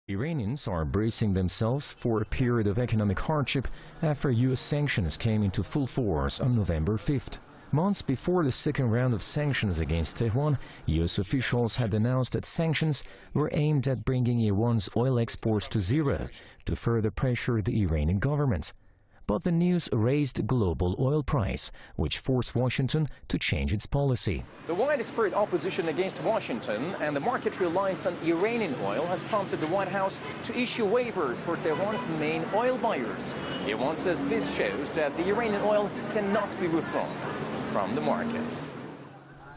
Iranians are bracing themselves for a period of economic hardship after U.S. sanctions came into full force on November 5th. Months before the second round of sanctions against Tehran, U.S. officials had announced that sanctions were aimed at bringing Iran's oil exports to zero to further pressure the Iranian government. But the news raised global oil price, which forced Washington to change its policy. The widespread opposition against Washington and the market reliance on Iranian oil has prompted the White House to issue waivers for Tehran's main oil buyers. Iran says this shows that the Iranian oil cannot be withdrawn from the market.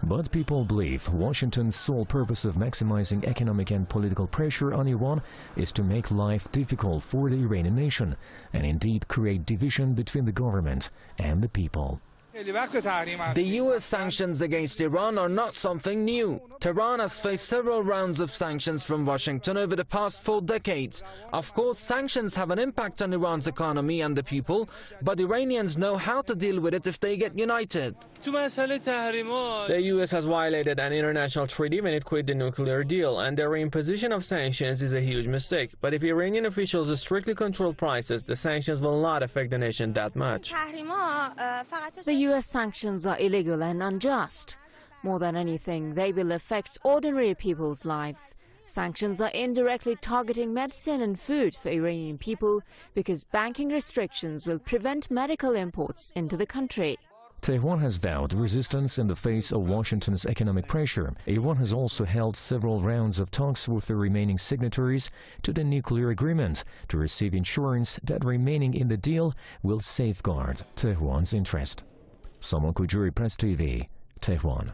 But people believe Washington's sole purpose of maximizing economic and political pressure on Iran is to make life difficult for the Iranian nation and indeed create division between the government and the people. The U.S. sanctions against Iran are not something new. Tehran has faced several rounds of sanctions from Washington over the past 4 decades. Of course, sanctions have an impact on Iran's economy and the people, but Iranians know how to deal with it if they get united. The U.S. has violated an international treaty when it quit the nuclear deal, and their imposition of sanctions is a huge mistake. But if Iranian officials strictly control prices, the sanctions will not affect the nation that much. The U.S. sanctions are illegal and unjust. More than anything, they will affect ordinary people's lives. Sanctions are indirectly targeting medicine and food for Iranian people because banking restrictions will prevent medical imports into the country. Tehran has vowed resistance in the face of Washington's economic pressure. Iran has also held several rounds of talks with the remaining signatories to the nuclear agreement to receive assurance that remaining in the deal will safeguard Tehran's interest. Saman Kujuri, Press TV, Tehran.